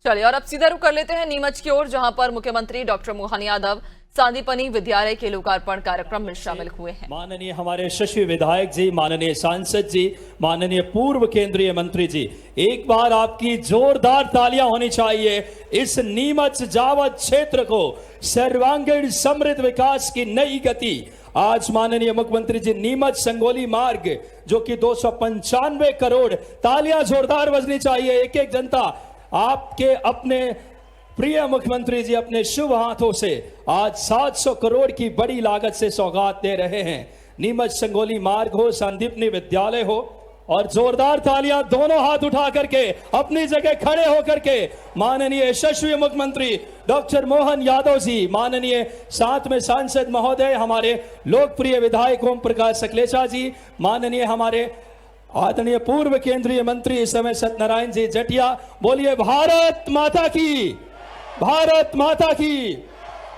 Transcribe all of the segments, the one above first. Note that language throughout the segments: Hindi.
चलिए और अब सीधा रुख कर लेते हैं नीमच की ओर, जहां पर मुख्यमंत्री डॉक्टर मोहन यादव सांदीपनी विद्यालय के लोकार्पण कार्यक्रम में शामिल हुए हैं। माननीय हमारे यशस्वी विधायक जी, माननीय सांसद जी, माननीय पूर्व केंद्रीय मंत्री जी, एक बार आपकी जोरदार तालियां होनी चाहिए इस नीमच जावद क्षेत्र को सर्वांगीण समृद्ध विकास की नई गति। आज माननीय मुख्यमंत्री जी नीमच संगोली मार्ग जो कि 295 करोड़, तालियां जोरदार बजनी चाहिए एक एक जनता। आपके अपने प्रिय मुख्यमंत्री जी अपने शुभ हाथों से आज 700 करोड़ की बड़ी लागत से सौगात दे रहे हैं। नीमच संगोली मार्ग हो, सांदीपनी विद्यालय हो, और जोरदार तालियां दोनों हाथ उठा करके अपनी जगह खड़े होकर के माननीय यशस्वी मुख्यमंत्री डॉक्टर मोहन यादव जी, माननीय साथ में सांसद महोदय, हमारे लोकप्रिय विधायक ओम प्रकाश सकलेचा जी, माननीय हमारे आदरणीय पूर्व केंद्रीय मंत्री इस समय सत्यनारायण जी जटिया, बोलिए भारत माता की, भारत माता की।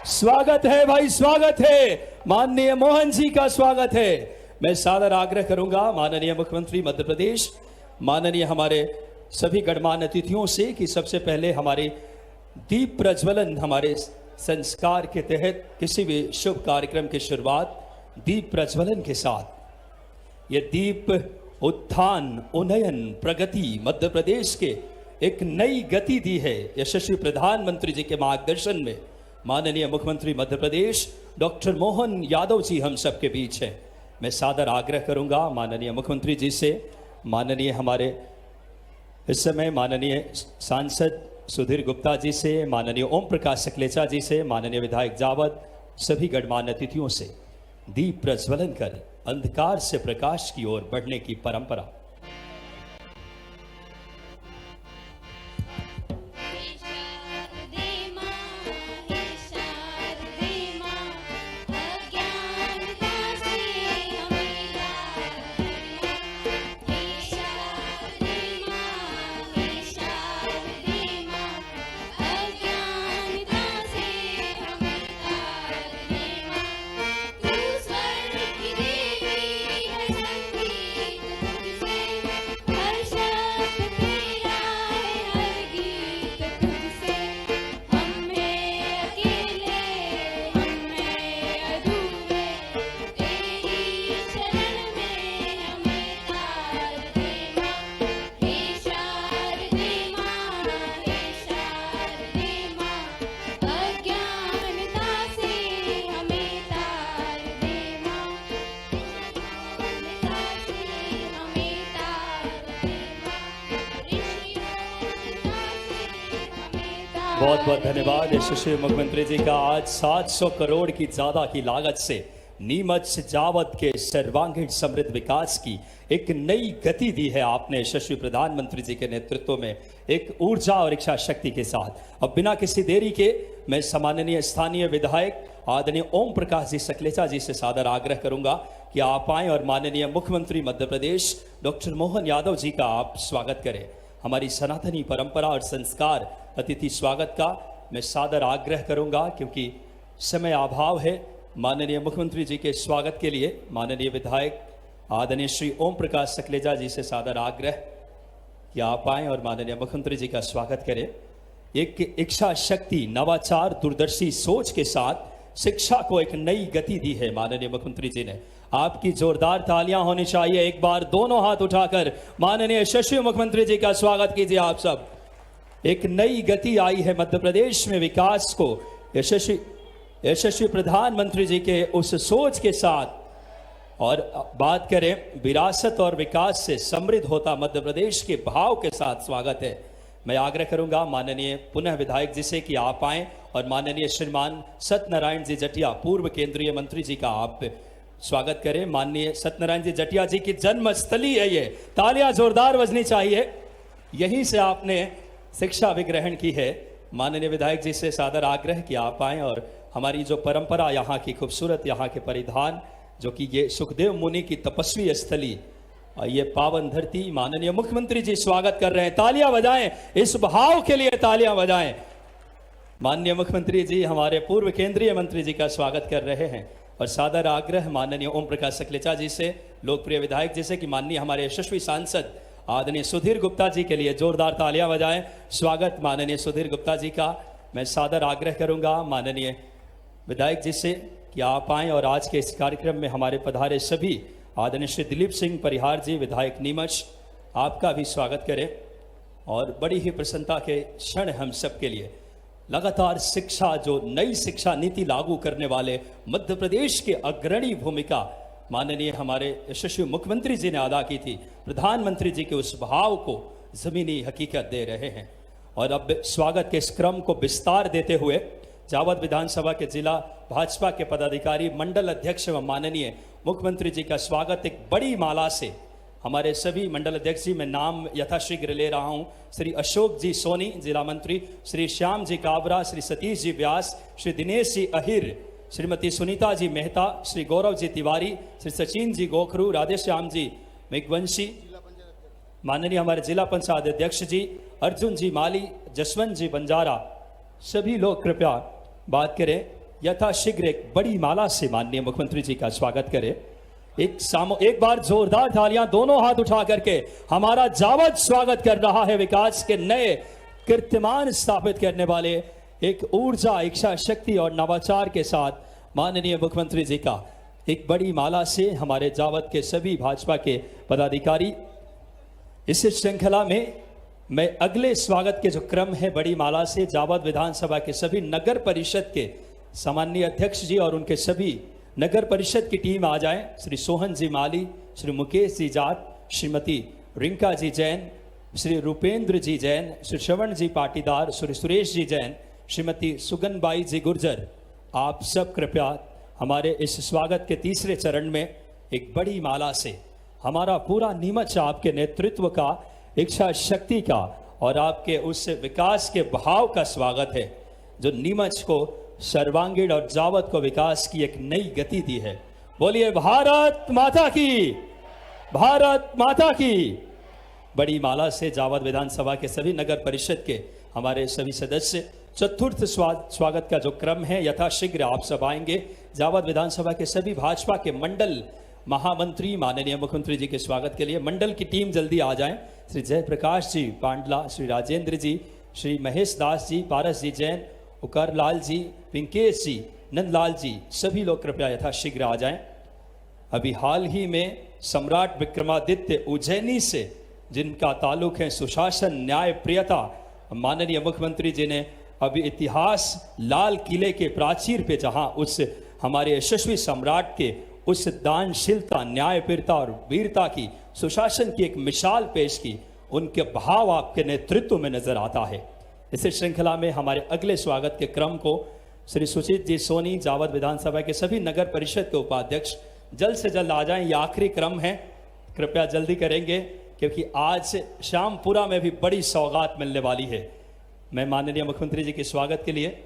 स्वागत है भाई, स्वागत है, माननीय मोहन जी का स्वागत है। मैं सादर आग्रह करूंगा माननीय मुख्यमंत्री मध्य प्रदेश, माननीय हमारे सभी गणमान्य अतिथियों से कि सबसे पहले हमारे दीप प्रज्वलन, हमारे संस्कार के तहत किसी भी शुभ कार्यक्रम की शुरुआत दीप प्रज्वलन के साथ। ये दीप उत्थान, उन्नयन, प्रगति मध्य प्रदेश के एक नई गति दी है यशस्वी प्रधानमंत्री जी के मार्गदर्शन में। माननीय मुख्यमंत्री मध्य प्रदेश डॉक्टर मोहन यादव जी हम सबके बीच हैं। मैं सादर आग्रह करूंगा माननीय मुख्यमंत्री जी से, माननीय हमारे इस समय माननीय सांसद सुधीर गुप्ता जी से, माननीय ओम प्रकाश सकलेचा जी से, माननीय विधायक जावद, सभी गणमान्य अतिथियों से दीप प्रज्वलन कर अंधकार से प्रकाश की ओर बढ़ने की परंपरा। बहुत बहुत धन्यवाद यशस्वी मुख्यमंत्री जी का। आज 700 करोड़ की ज्यादा की लागत से नीमच जावद के सर्वांगीण समृद्ध विकास की एक नई गति दी है आपने यशस्वी प्रधानमंत्री जी के नेतृत्व में, एक ऊर्जा और इच्छा शक्ति के साथ। अब बिना किसी देरी के मैं सम्माननीय स्थानीय विधायक आदरणीय ओम प्रकाश जी सकलेचा जी से सादर आग्रह करूंगा कि आप आए और माननीय मुख्यमंत्री मध्य प्रदेश डॉक्टर मोहन यादव जी का आप स्वागत करें। हमारी सनातनी परंपरा और संस्कार अतिथि स्वागत का मैं सादर आग्रह करूंगा, क्योंकि समय अभाव है। माननीय मुख्यमंत्री जी के स्वागत के लिए माननीय विधायक आदरणीय श्री ओम प्रकाश सकलेचा जी से सादर आग्रह कि आप आएं और माननीय मुख्यमंत्री जी का स्वागत करें। एक इच्छा शक्ति, नवाचार, दूरदर्शी सोच के साथ शिक्षा को एक नई गति दी है माननीय मुख्यमंत्री जी ने। आपकी जोरदार तालियां होनी चाहिए। एक बार दोनों हाथ उठाकर माननीय यशस्वी मुख्यमंत्री जी का स्वागत कीजिए आप सब। एक नई गति आई है मध्य प्रदेश में विकास को यशस्वी प्रधानमंत्री जी के उस सोच के साथ। और बात करें विरासत और विकास से समृद्ध होता मध्य प्रदेश के भाव के साथ स्वागत है। मैं आग्रह करूंगा माननीय पुनः विधायक जी से कि आप आएं और माननीय श्रीमान सत्यनारायण जी जटिया पूर्व केंद्रीय मंत्री जी का आप स्वागत करें। माननीय सत्यनारायण जी जटिया जी की जन्मस्थली है ये, तालियां जोरदार बजनी चाहिए। यहीं से आपने शिक्षा विग्रहण की है। माननीय विधायक जी से सादर आग्रह कि आप आएं और हमारी जो परंपरा, यहाँ की खूबसूरत, यहाँ के परिधान, जो कि ये सुखदेव मुनि की तपस्वी स्थली, ये पावन धरती, माननीय मुख्यमंत्री जी स्वागत कर रहे हैं। तालियां बजाएं, इस भाव के लिए तालियां बजाएं। माननीय मुख्यमंत्री जी हमारे पूर्व केंद्रीय मंत्री जी का स्वागत कर रहे हैं। और सादर आग्रह माननीय ओम प्रकाश सकलेचा जी से, लोकप्रिय विधायक जी से कि माननीय हमारे यशस्वी सांसद आदरणीय सुधीर गुप्ता जी के लिए जोरदार तालियां बजाएं। स्वागत माननीय सुधीर गुप्ता जी का। मैं सादर आग्रह करूंगा माननीय विधायक जी से कि आप आएं और आज के इस कार्यक्रम में हमारे पधारे सभी आदरणीय श्री दिलीप सिंह परिहार जी विधायक नीमच, आपका भी स्वागत करें। और बड़ी ही प्रसन्नता के क्षण हम सब के लिए। लगातार शिक्षा, जो नई शिक्षा नीति लागू करने वाले मध्य प्रदेश के अग्रणी भूमिका माननीय हमारे यशस्वी मुख्यमंत्री जी ने अदा की थी, प्रधानमंत्री जी के उस भाव को जमीनी हकीकत दे रहे हैं। और अब स्वागत के इस क्रम को विस्तार देते हुए जावद विधानसभा के जिला भाजपा के पदाधिकारी, मंडल अध्यक्ष एवं माननीय मुख्यमंत्री जी का स्वागत एक बड़ी माला से हमारे सभी मंडल अध्यक्ष जी, मैं नाम यथाशीघ्र ले रहा हूं। श्री अशोक जी सोनी जिला मंत्री, श्री श्याम जी काबरा, श्री सतीश जी व्यास, श्री दिनेश जी अहिर, श्रीमती सुनीता जी मेहता, श्री गौरव जी तिवारी, श्री सचिन जी गोखरू, राधेश्याम जी मेघवंशी, माननीय हमारे जिला पंचायत अध्यक्ष जी अर्जुन जी माली, जसवंत जी बंजारा, सभी लोग कृपया बात करें। यथाशीघ्र एक बड़ी माला से माननीय मुख्यमंत्री जी का स्वागत करें। एक बार जोरदार तालियां दोनों हाथ उठा करके हमारा जावद स्वागत कर रहा है। विकास के नए कीर्तिमान स्थापित करने वाले एक ऊर्जा, इच्छा शक्ति और नवाचार के साथ माननीय मुख्यमंत्री जी का एक बड़ी माला से हमारे जावद के सभी भाजपा के पदाधिकारी। इस श्रृंखला में मैं अगले स्वागत के जो क्रम है बड़ी माला से जावद विधानसभा के सभी नगर परिषद के सामान्य अध्यक्ष जी और उनके सभी नगर परिषद की टीम आ जाएं। श्री सोहन जी माली, श्री मुकेश जी जाट, श्रीमती रिंका जी जैन, श्री रूपेंद्र जी जैन, श्री श्रवण जी पाटीदार, श्री सुरेश जी जैन, श्रीमती सुगनबाई जी गुर्जर, आप सब कृपया हमारे इस स्वागत के तीसरे चरण में एक बड़ी माला से हमारा पूरा नीमच आपके नेतृत्व का, इच्छा शक्ति का और आपके उस विकास के भाव का स्वागत है जो नीमच को सर्वांगीण और जावद को विकास की एक नई गति दी है। बोलिए भारत माता की, भारत माता की। बड़ी माला से जावद विधानसभा के सभी नगर परिषद के हमारे सभी सदस्य, चतुर्थ स्वागत का जो क्रम है यथाशीघ्र आप सब आएंगे। जावद विधानसभा के सभी भाजपा के मंडल महामंत्री माननीय मुख्यमंत्री जी के स्वागत के लिए मंडल की टीम जल्दी आ जाएं। श्री जयप्रकाश जी पांडला, श्री राजेंद्र जी, श्री महेश दास जी, पारस जी जैन, उकर लाल जी, पिंकेश जी, नंदलाल जी, सभी लोग कृपया यथाशीघ्र आ जाएं। अभी हाल ही में सम्राट विक्रमादित्य उज्जैनी से जिनका ताल्लुक है सुशासन, न्याय, प्रियता, माननीय मुख्यमंत्री जी ने अभी इतिहास लाल किले के प्राचीर पे जहां उस हमारे यशस्वी सम्राट के उस दानशीलता, न्यायप्रियता और वीरता की, सुशासन की एक मिसाल पेश की, उनके भाव आपके नेतृत्व में नजर आता है। इस श्रृंखला में हमारे अगले स्वागत के क्रम को श्री सुचित जी सोनी, जावद विधानसभा के सभी नगर परिषद के उपाध्यक्ष जल्द से जल्द आ जाएं। ये आखिरी क्रम है, कृपया जल्दी करेंगे क्योंकि आज श्यामपुरा में भी बड़ी सौगात मिलने वाली है। मैं माननीय मुख्यमंत्री जी के स्वागत के लिए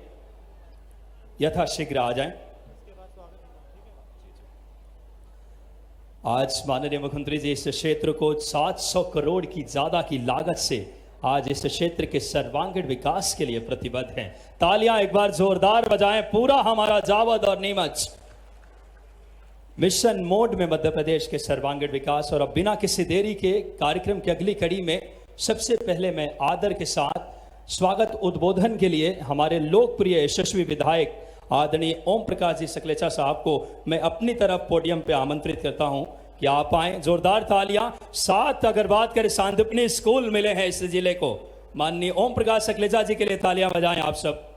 यथाशीघ्र आ जाएं। आज माननीय मुख्यमंत्री जी इस क्षेत्र को 700 करोड़ की ज्यादा की लागत से आज इस क्षेत्र के सर्वांगीण विकास के लिए प्रतिबद्ध हैं। तालियां एक बार जोरदार बजाएं। पूरा हमारा जावद और नीमच मिशन मोड में मध्य प्रदेश के सर्वांगीण विकास। और अब बिना किसी देरी के कार्यक्रम की अगली कड़ी में सबसे पहले मैं आदर के साथ स्वागत उद्बोधन के लिए हमारे लोकप्रिय यशस्वी विधायक आदरणीय ओम प्रकाश जी सकलेचा साहब को मैं अपनी तरफ पोडियम पे आमंत्रित करता हूं कि आप आए। जोरदार तालियां। साथ अगर बात करें सांदीपनी स्कूल मिले हैं इस जिले को, माननीय ओम प्रकाश सकलेचा जी के लिए तालियां बजाएं आप सब।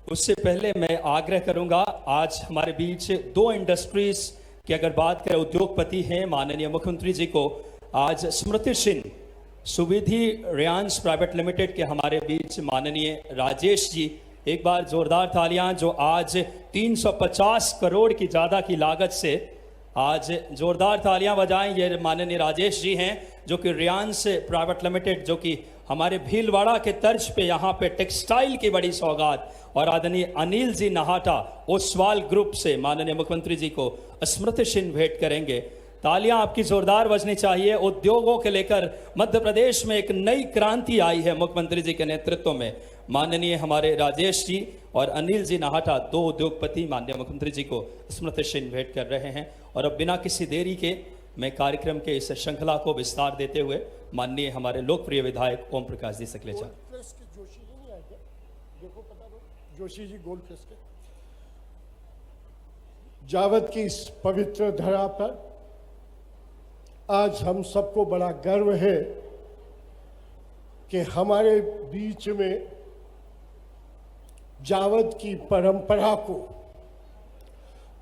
उससे पहले मैं आग्रह करूंगा, आज हमारे बीच दो इंडस्ट्रीज की अगर बात करें, उद्योगपति हैं माननीय मुख्यमंत्री जी को आज स्मृति चिन्ह सुविधि रियांस प्राइवेट लिमिटेड के हमारे बीच माननीय राजेश जी, एक बार जोरदार तालियां, जो आज 350 करोड़ की ज्यादा की लागत से आज जोरदार तालियां बजाएं। ये माननीय राजेश जी हैं जो कि रियांस प्राइवेट लिमिटेड, जो कि हमारे भीलवाड़ा के तर्ज पे यहाँ पे टेक्सटाइल की बड़ी सौगात, और आदरणीय अनिल जी नहाटा ओसवाल ग्रुप से माननीय मुख्यमंत्री जी को स्मृति चिन्ह भेंट करेंगे। तालियां आपकी जोरदार बजनी चाहिए। उद्योगों के लेकर मध्य प्रदेश में एक नई क्रांति आई है मुख्यमंत्री जी के नेतृत्व में। माननीय हमारे राजेश जी और अनिल जी नाहटा, दो उद्योगपति माननीय मुख्यमंत्री जी को स्मृति चिन्ह भेंट कर रहे हैं। और अब बिना किसी देरी के मैं कार्यक्रम के इस श्रृंखला को विस्तार देते हुए माननीय हमारे लोकप्रिय विधायक ओम प्रकाश जी सकलेचा। जोशी जी नहीं आए क्या? देखो पता दो, जोशी जी गोल्ड फेस्ट के जावद की इस पवित्र धरा पर आज हम सबको बड़ा गर्व है कि हमारे बीच में जावद की परंपरा को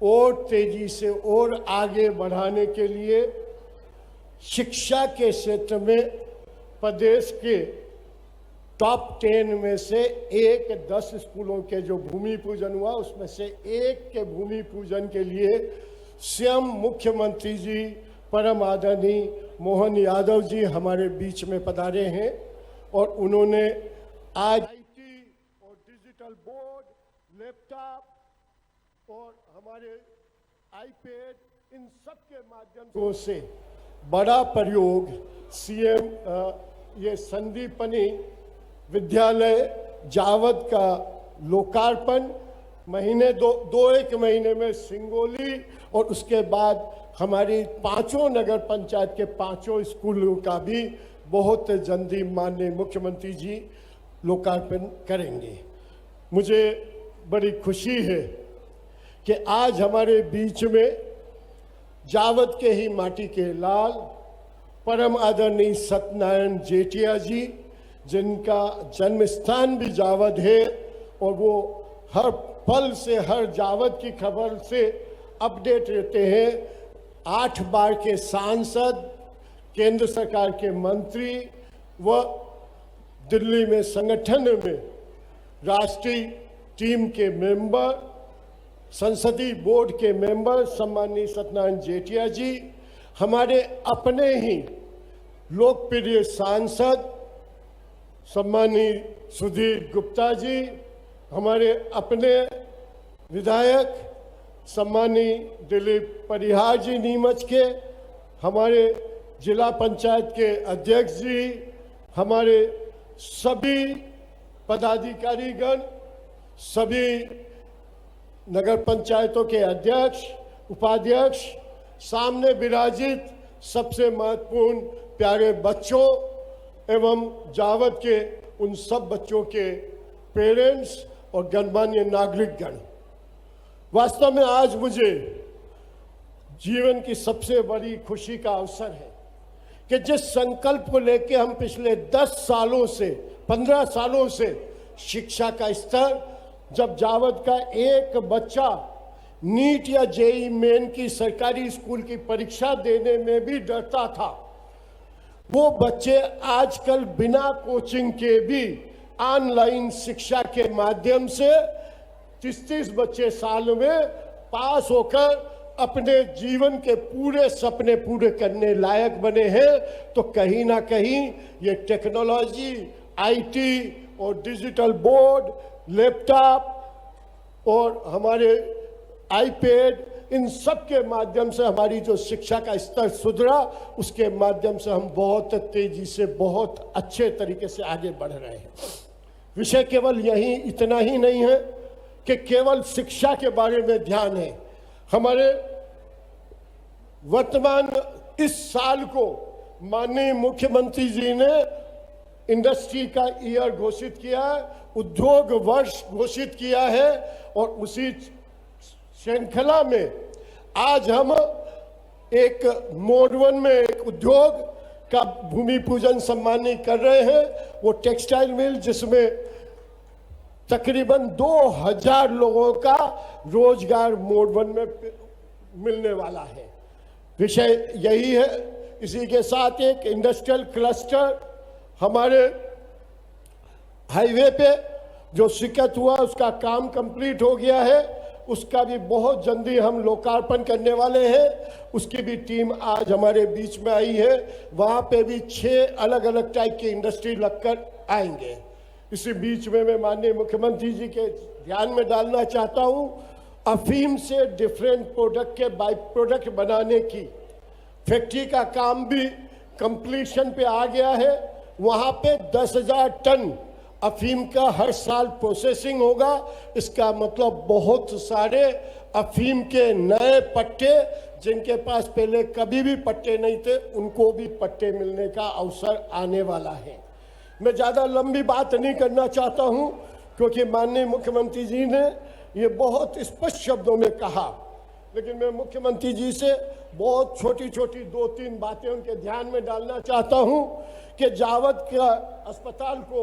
और तेजी से और आगे बढ़ाने के लिए शिक्षा के क्षेत्र में प्रदेश के टॉप 10 में से 10 स्कूलों के जो भूमि पूजन हुआ उसमें से एक के भूमि पूजन के लिए स्वयं मुख्यमंत्री जी परम आदरणीय मोहन यादव जी हमारे बीच में पधारे हैं और उन्होंने आज आईटी और डिजिटल बोर्ड, लैपटॉप और हमारे आईपैड इन सब के माध्यम से बड़ा प्रयोग सीएम ये संदीपनी विद्यालय जावद का लोकार्पण दो एक महीने में सिंगोली और उसके बाद हमारी 5 नगर पंचायत के 5 स्कूलों का भी बहुत जल्दी माननीय मुख्यमंत्री जी लोकार्पण करेंगे। मुझे बड़ी खुशी है कि आज हमारे बीच में जावद के ही माटी के लाल परम आदरणीय सत्यनारायण जेठिया जी, जिनका जन्म स्थान भी जावद है और वो हर पल से हर जावद की खबर से अपडेट रहते हैं। 8 बार के सांसद, केंद्र सरकार के मंत्री व दिल्ली में संगठन में राष्ट्रीय टीम के मेंबर, संसदीय बोर्ड के मेंबर सम्माननीय सत्यनारायण जेठिया जी, हमारे अपने ही लोकप्रिय सांसद सम्माननीय सुधीर गुप्ता जी, हमारे अपने विधायक सम्माननीय दिलीप परिहार जी नीमच के, हमारे जिला पंचायत के अध्यक्ष जी, हमारे सभी पदाधिकारीगण, सभी नगर पंचायतों के अध्यक्ष, उपाध्यक्ष, सामने विराजित सबसे महत्वपूर्ण प्यारे बच्चों एवं जावद के उन सब बच्चों के पेरेंट्स और गणमान्य नागरिकगण, वास्तव में आज मुझे जीवन की सबसे बड़ी खुशी का अवसर है कि जिस संकल्प को लेकर हम पिछले 10 सालों से 15 सालों से शिक्षा का स्तर, जब जावद का एक बच्चा नीट या जेई मेन की सरकारी स्कूल की परीक्षा देने में भी डरता था, वो बच्चे आजकल बिना कोचिंग के भी ऑनलाइन शिक्षा के माध्यम से 30 बच्चे साल में पास होकर अपने जीवन के पूरे सपने पूरे करने लायक बने हैं। तो कहीं ना कहीं ये टेक्नोलॉजी, आईटी और डिजिटल बोर्ड, लैपटॉप और हमारे आईपैड, इन सब के माध्यम से हमारी जो शिक्षा का स्तर सुधरा, उसके माध्यम से हम बहुत तेजी से बहुत अच्छे तरीके से आगे बढ़ रहे हैं। विषय केवल यही इतना ही नहीं है कि केवल शिक्षा के बारे में ध्यान है। हमारे वर्तमान इस साल को माननीय मुख्यमंत्री जी ने इंडस्ट्री का ईयर घोषित किया है, उद्योग वर्ष घोषित किया है और उसी श्रृंखला में आज हम एक मोड 1 में एक उद्योग का भूमि पूजन सम्मानित कर रहे हैं। वो टेक्सटाइल मिल जिसमें तकरीबन 2000 लोगों का रोजगार मोड 1 में मिलने वाला है। विषय यही है। इसी के साथ एक इंडस्ट्रियल क्लस्टर हमारे हाईवे पे जो शिकत हुआ उसका काम कंप्लीट हो गया है, उसका भी बहुत जल्दी हम लोकार्पण करने वाले हैं। उसकी भी टीम आज हमारे बीच में आई है। वहाँ पे भी 6 अलग अलग टाइप की इंडस्ट्री लगकर आएंगे। इसी बीच में मैं माननीय मुख्यमंत्री जी के ध्यान में डालना चाहता हूँ, अफीम से डिफरेंट प्रोडक्ट के बाई प्रोडक्ट बनाने की फैक्ट्री का काम भी कंप्लीशन पे आ गया है। वहाँ पे 10,000 टन अफीम का हर साल प्रोसेसिंग होगा। इसका मतलब बहुत सारे अफीम के नए पट्टे, जिनके पास पहले कभी भी पट्टे नहीं थे, उनको भी पट्टे मिलने का अवसर आने वाला है। मैं ज़्यादा लंबी बात नहीं करना चाहता हूं, क्योंकि माननीय मुख्यमंत्री जी ने ये बहुत स्पष्ट शब्दों में कहा, लेकिन मैं मुख्यमंत्री जी से बहुत छोटी छोटी 2-3 बातें उनके ध्यान में डालना चाहता हूं कि जावद का अस्पताल को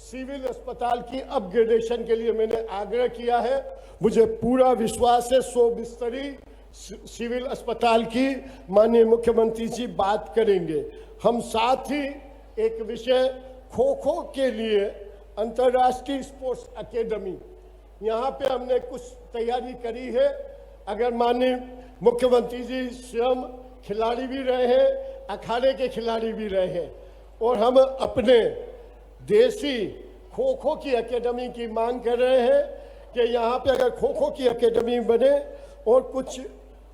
सिविल अस्पताल की अपग्रेडेशन के लिए मैंने आग्रह किया है। मुझे पूरा विश्वास है 100 बिस्तरी सिविल अस्पताल की माननीय मुख्यमंत्री जी बात करेंगे। हम साथ ही एक विषय खो खो के लिए अंतर्राष्ट्रीय स्पोर्ट्स एकेडमी, यहाँ पे हमने कुछ तैयारी करी है। अगर माननीय मुख्यमंत्री जी स्वयं खिलाड़ी भी रहे हैं, अखाड़े के खिलाड़ी भी रहे हैं, और हम अपने देसी खो खो की एकेडमी की मांग कर रहे हैं कि यहाँ पे अगर खो खो की एकेडमी बने और कुछ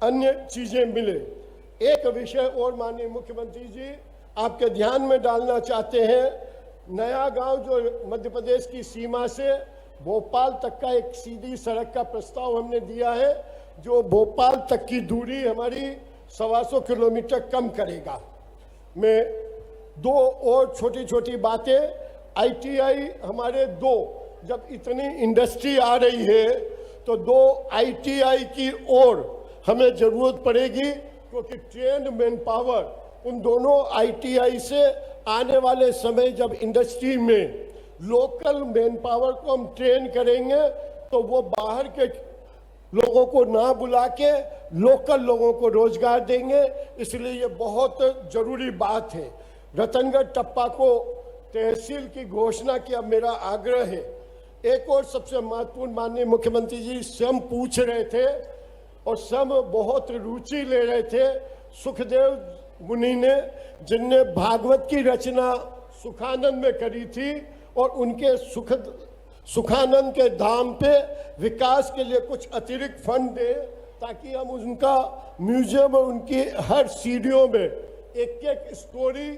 अन्य चीज़ें मिले। एक विषय और माननीय मुख्यमंत्री जी आपके ध्यान में डालना चाहते हैं। नया गांव जो मध्य प्रदेश की सीमा से भोपाल तक का एक सीधी सड़क का प्रस्ताव हमने दिया है, जो भोपाल तक की दूरी हमारी 125 किलोमीटर कम करेगा। मैं 2 और छोटी छोटी बातें, आईटीआई हमारे 2, जब इतनी इंडस्ट्री आ रही है तो 2 आईटीआई की ओर हमें ज़रूरत पड़ेगी, क्योंकि ट्रेंड मैन पावर उन दोनों आईटीआई से आने वाले समय जब इंडस्ट्री में लोकल मैन पावर को हम ट्रेन करेंगे तो वो बाहर के लोगों को ना बुला के लोकल लोगों को रोजगार देंगे। इसलिए ये बहुत जरूरी बात है। रतनगढ़ टप्पा को तहसील की घोषणा की अब मेरा आग्रह है। एक और सबसे महत्वपूर्ण, माननीय मुख्यमंत्री जी स्वयं पूछ रहे थे और स्वयं बहुत रुचि ले रहे थे, सुखदेव मुनि ने, जिनने भागवत की रचना सुखानंद में करी थी, और उनके सुखानंद के धाम पे विकास के लिए कुछ अतिरिक्त फंड दे, ताकि हम उनका म्यूजियम और उनकी हर सीढ़ियों में एक स्टोरी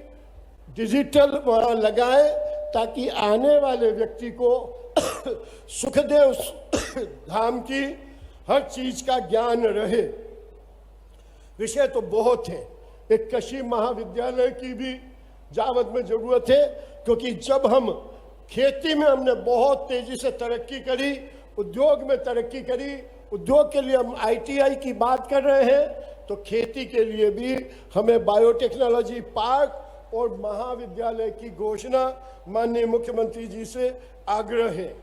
डिजिटल वहाँ लगाए, ताकि आने वाले व्यक्ति को सुखदेव धाम की हर चीज का ज्ञान रहे। विषय तो बहुत है। एक कृषि महाविद्यालय की भी जावद में जरूरत है, क्योंकि जब हम खेती में हमने बहुत तेजी से तरक्की करी, उद्योग में तरक्की करी, उद्योग के लिए हम आईटीआई की बात कर रहे हैं, तो खेती के लिए भी हमें बायोटेक्नोलॉजी पार्क और महाविद्यालय की घोषणा माननीय मुख्यमंत्री जी से आग्रह है।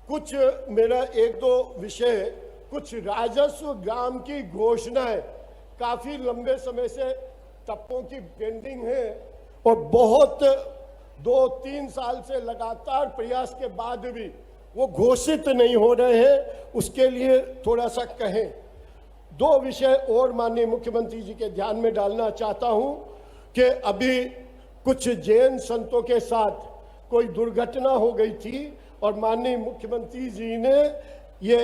कुछ मेरा 1-2 विषय, कुछ राजस्व ग्राम की घोषणाएं काफी लंबे समय से टप्पों की पेंडिंग है, और बहुत 2-3 साल से लगातार प्रयास के बाद भी वो घोषित नहीं हो रहे हैं। उसके लिए थोड़ा सा कहें। 2 विषय और माननीय मुख्यमंत्री जी के ध्यान में डालना चाहता हूं कि अभी कुछ जैन संतों के साथ कोई दुर्घटना हो गई थी, और माननीय मुख्यमंत्री जी ने ये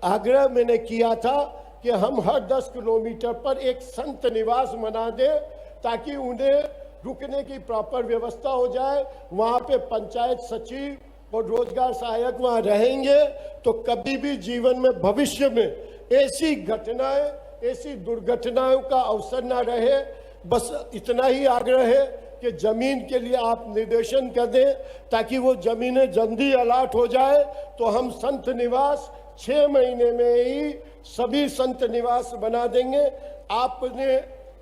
आग्रह मैंने किया था कि हम हर 10 किलोमीटर पर एक संत निवास बना दें, ताकि उन्हें रुकने की प्रॉपर व्यवस्था हो जाए। वहाँ पे पंचायत सचिव और रोजगार सहायक वहाँ रहेंगे, तो कभी भी जीवन में भविष्य में ऐसी घटनाएं, ऐसी दुर्घटनाओं का अवसर ना रहे। बस इतना ही आग्रह है कि जमीन के लिए आप निर्देशन कर दें, ताकि वो जमीनें जल्दी अलॉट हो जाए, तो हम संत निवास 6 महीने में ही सभी संत निवास बना देंगे। आपने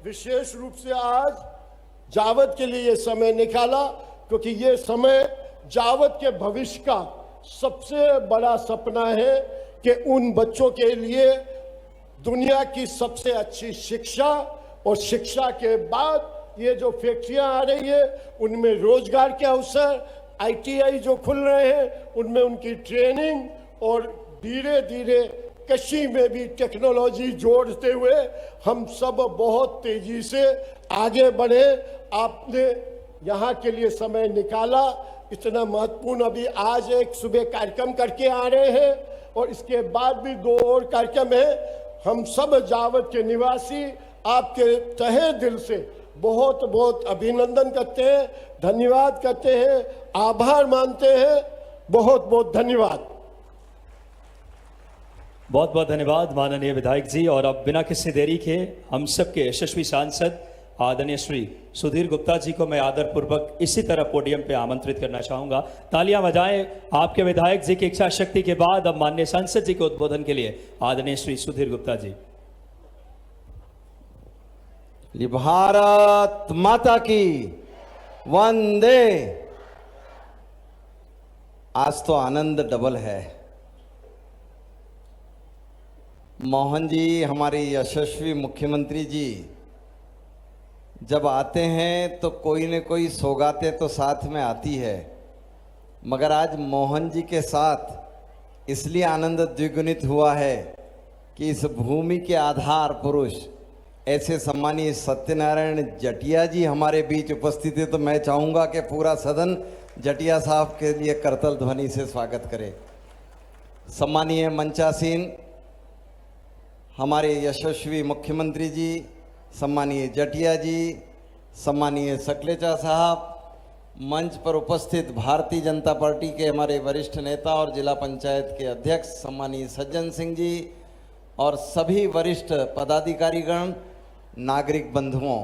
विशेष रूप से आज जावद के लिए ये समय निकाला, क्योंकि ये समय जावद के भविष्य का सबसे बड़ा सपना है कि उन बच्चों के लिए दुनिया की सबसे अच्छी शिक्षा, और शिक्षा के बाद ये जो फैक्ट्रियां आ रही है उनमें रोजगार के अवसर, आईटीआई जो खुल रहे हैं उनमें उनकी ट्रेनिंग, और धीरे धीरे कृषि में भी टेक्नोलॉजी जोड़ते हुए हम सब बहुत तेजी से आगे बढ़े। आपने यहाँ के लिए समय निकाला, इतना महत्वपूर्ण। अभी आज एक सुबह कार्यक्रम करके आ रहे हैं, और इसके बाद भी 2 और कार्यक्रम है। हम सब जावद के निवासी आपके तहे दिल से बहुत बहुत अभिनंदन करते हैं, धन्यवाद करते हैं, आभार मानते हैं। बहुत बहुत धन्यवाद। बहुत बहुत धन्यवाद माननीय विधायक जी। और अब बिना किसी देरी के हम सबके यशस्वी सांसद आदरणीय श्री सुधीर गुप्ता जी को मैं आदरपूर्वक इसी तरह पोडियम पे आमंत्रित करना चाहूंगा। तालियां बजाएं आपके विधायक जी की इच्छा शक्ति के बाद। अब माननीय सांसद जी के उद्बोधन के लिए आदरणीय श्री सुधीर गुप्ता जी। भारत माता की वंदे। आज तो आनंद डबल है। मोहन जी, हमारे यशस्वी मुख्यमंत्री जी जब आते हैं तो कोई न कोई सौगातें तो साथ में आती है, मगर आज मोहन जी के साथ इसलिए आनंद द्विगुणित हुआ है कि इस भूमि के आधार पुरुष ऐसे सम्मानीय सत्यनारायण जटिया जी हमारे बीच उपस्थित है। तो मैं चाहूँगा कि पूरा सदन जटिया साहब के लिए करतल ध्वनि से स्वागत करे। सम्मानीय मंचासीन हमारे यशस्वी मुख्यमंत्री जी, सम्मानीय जटिया जी, सम्मानीय सकलेचा साहब, मंच पर उपस्थित भारतीय जनता पार्टी के हमारे वरिष्ठ नेता और जिला पंचायत के अध्यक्ष सम्मानीय सज्जन सिंह जी और सभी वरिष्ठ पदाधिकारीगण, नागरिक बंधुओं,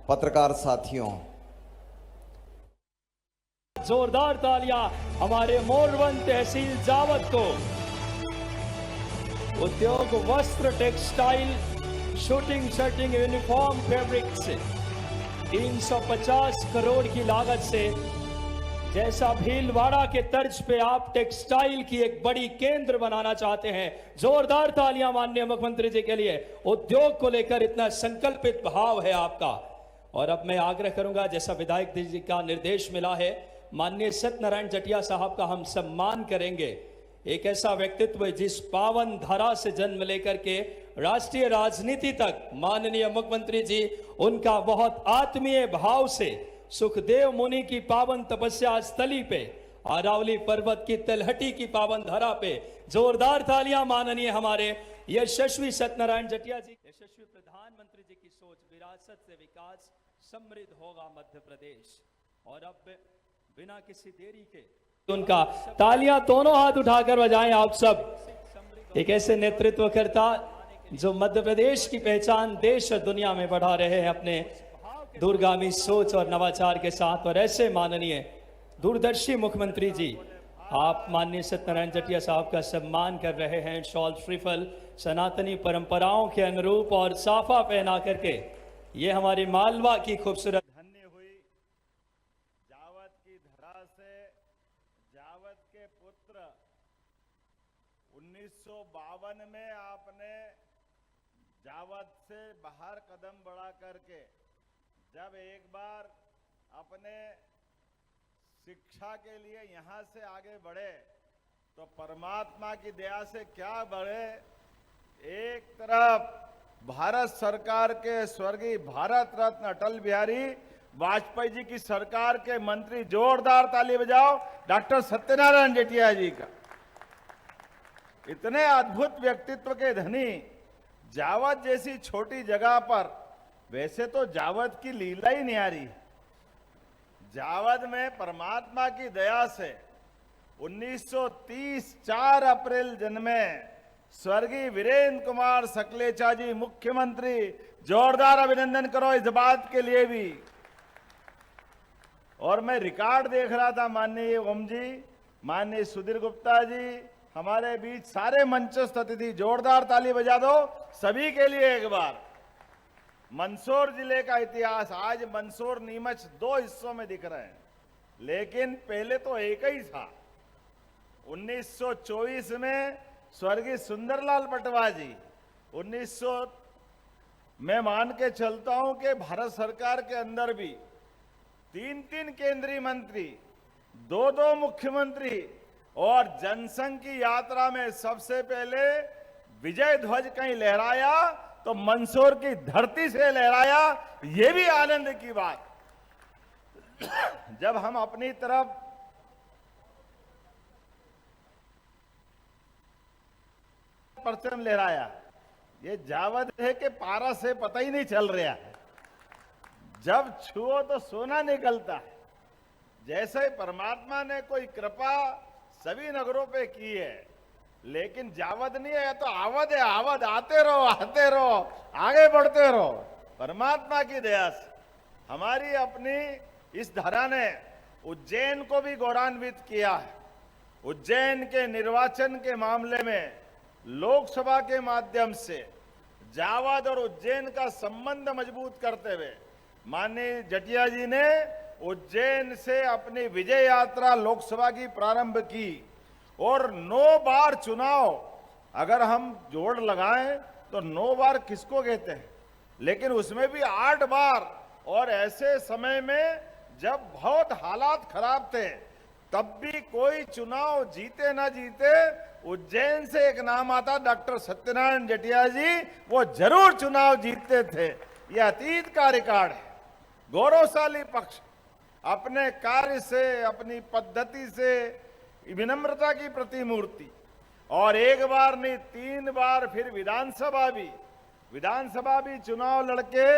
पत्रकार साथियों, जोरदार तालियां हमारे मोरवन तहसील जावद को। उद्योग, वस्त्र, textile, shooting, shirting, uniform, fabric से 350 करोड़ की लागत से, जैसा भीलवाड़ा के तर्ज पे आप टेक्सटाइल की एक बड़ी केंद्र बनाना चाहते हैं, जोरदार तालियां माननीय मुख्यमंत्री जी के लिए। उद्योग को लेकर इतना संकल्पित भाव है आपका। और अब मैं आग्रह करूंगा, जैसा विधायक जी का निर्देश मिला है, माननीय सत्यनारायण जटिया साहब का हम सम्मान करेंगे। एक ऐसा व्यक्तित्व जिस पावन धारा से जन्म लेकर के राष्ट्रीय राजनीति तक माननीय मुख्यमंत्री जी उनका बहुत आत्मीय भाव से सुखदेव मुनि की पावन तपस्या स्थली पे, अरावली पर्वत की तलहटी की पावन धरा पे जोरदार तालियां माननीय हमारे यशस्वी सत्यनारायण जटिया जी। यशस्वी प्रधानमंत्री जी की सोच, विरासत से विकास, समृद्ध होगा मध्य प्रदेश। और अब बिना किसी देरी के उनका तालियां दोनों हाथ उठाकर बजाएं आप सब। एक ऐसे नेतृत्वकर्ता जो मध्य प्रदेश की पहचान देश और दुनिया में बढ़ा रहे हैं अपने दूरगामी सोच और नवाचार के साथ। और ऐसे माननीय दूरदर्शी मुख्यमंत्री जी, आप माननीय सत्यनारायण जटिया साहब का सम्मान कर रहे हैं। शॉल, श्रीफल, सनातनी परंपराओं के अनुरूप और साफा पहना करके ये हमारी मालवा की खूबसूरत धन्य हुई। जावद की धरा से जावद के पुत्र 1952 में आपने जावद से बाहर कदम बढ़ा करके जब एक बार अपने शिक्षा के लिए यहां से आगे बढ़े तो परमात्मा की दया से क्या बढ़े, एक तरफ भारत सरकार के स्वर्गीय भारत रत्न अटल बिहारी वाजपेयी जी की सरकार के मंत्री, जोरदार ताली बजाओ डॉक्टर सत्यनारायण जटिया जी का। इतने अद्भुत व्यक्तित्व के धनी जावद जैसी छोटी जगह पर, वैसे तो जावद की लीला ही न्यारी। जावद में परमात्मा की दया से 1930 4 अप्रैल जन्मे स्वर्गीय वीरेंद्र कुमार सकलेचा जी मुख्यमंत्री। जोरदार अभिनंदन करो इस बात के लिए भी। और मैं रिकॉर्ड देख रहा था, माननीय ओम जी, माननीय सुधीर गुप्ता जी हमारे बीच, सारे मंचस्थ अतिथि, जोरदार ताली बजा दो सभी के लिए एक बार। मंदसौर जिले का इतिहास, आज मंदसौर नीमच 2 हिस्सों में दिख रहे हैं, लेकिन पहले तो एक ही था। 1924 में स्वर्गीय सुंदरलाल पटवा जी, 1900 मैं मान के चलता हूं कि भारत सरकार के अंदर भी 3 केंद्रीय मंत्री, 2 मुख्यमंत्री, और जनसंघ की यात्रा में सबसे पहले विजय ध्वज कहीं लहराया तो मंदसौर की धरती से लहराया। यह भी आनंद की बात। जब हम अपनी तरफ परचम लहराया, ये जावद है कि पारा से पता ही नहीं चल रहा है। जब छुओ तो सोना निकलता है। जैसे परमात्मा ने कोई कृपा सभी नगरों पे की है, लेकिन जावद नहीं है, तो आवद है। आवद आते रहो, आगे बढ़ते रहो। परमात्मा की दया से हमारी अपनी इस धरा ने उज्जैन को भी गौरवान्वित किया है। उज्जैन के निर्वाचन के मामले में लोकसभा के माध्यम से जावद और उज्जैन का संबंध मजबूत करते हुए माननीय जटिया जी ने उज्जैन से अपनी विजय यात्रा लोकसभा की प्रारंभ की। और 9 बार चुनाव अगर हम जोड़ लगाएं तो 9 बार किसको कहते हैं, लेकिन उसमें भी 8 बार, और ऐसे समय में जब बहुत हालात खराब थे, तब भी कोई चुनाव जीते ना जीते उज्जैन से एक नाम आता, डॉक्टर सत्यनारायण जटिया जी, वो जरूर चुनाव जीतते थे। यह अतीत का रिकॉर्ड है। गौरवशाली पक्ष अपने कार्य से, अपनी पद्धति से, विनम्रता की प्रतिमूर्ति, और एक बार नहीं 3 बार फिर विधानसभा भी चुनाव लड़के